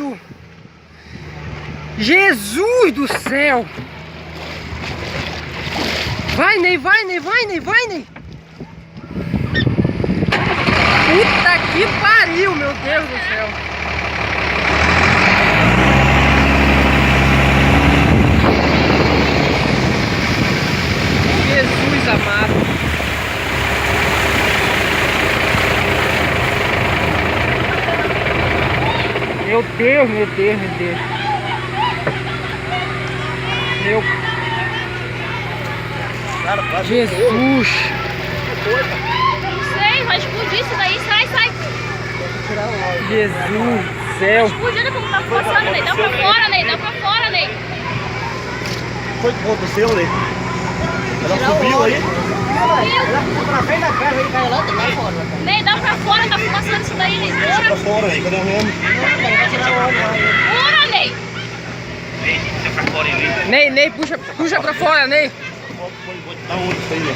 amado! Jesus do céu! Vai, Ney, vai, Ney, vai, Ney, vai, Ney! Puta que pariu, meu Deus do céu! Jesus amado! Meu Deus, meu Deus, meu Deus! Meu... Jesus! Não sei, vai explodir isso daí, sai, sai! Jesus do céu! Explodindo como tá passando, Ney, dá pra fora, Ney, dá pra fora, Ney! Foi que aconteceu, Ney? Ela subiu aí? Ela ficou pra frente da casa e caiu lá pra fora. Ney, dá pra fora, tá fumaçando isso daí, Ney! Deixa pra fora, Ney, cadê o homem? Vai tirar o homem lá. Pura, Ney! Deixa pra fora aí, Ney, Ney, puxa pra fora, Ney! Pode dar onde isso aí, Ney?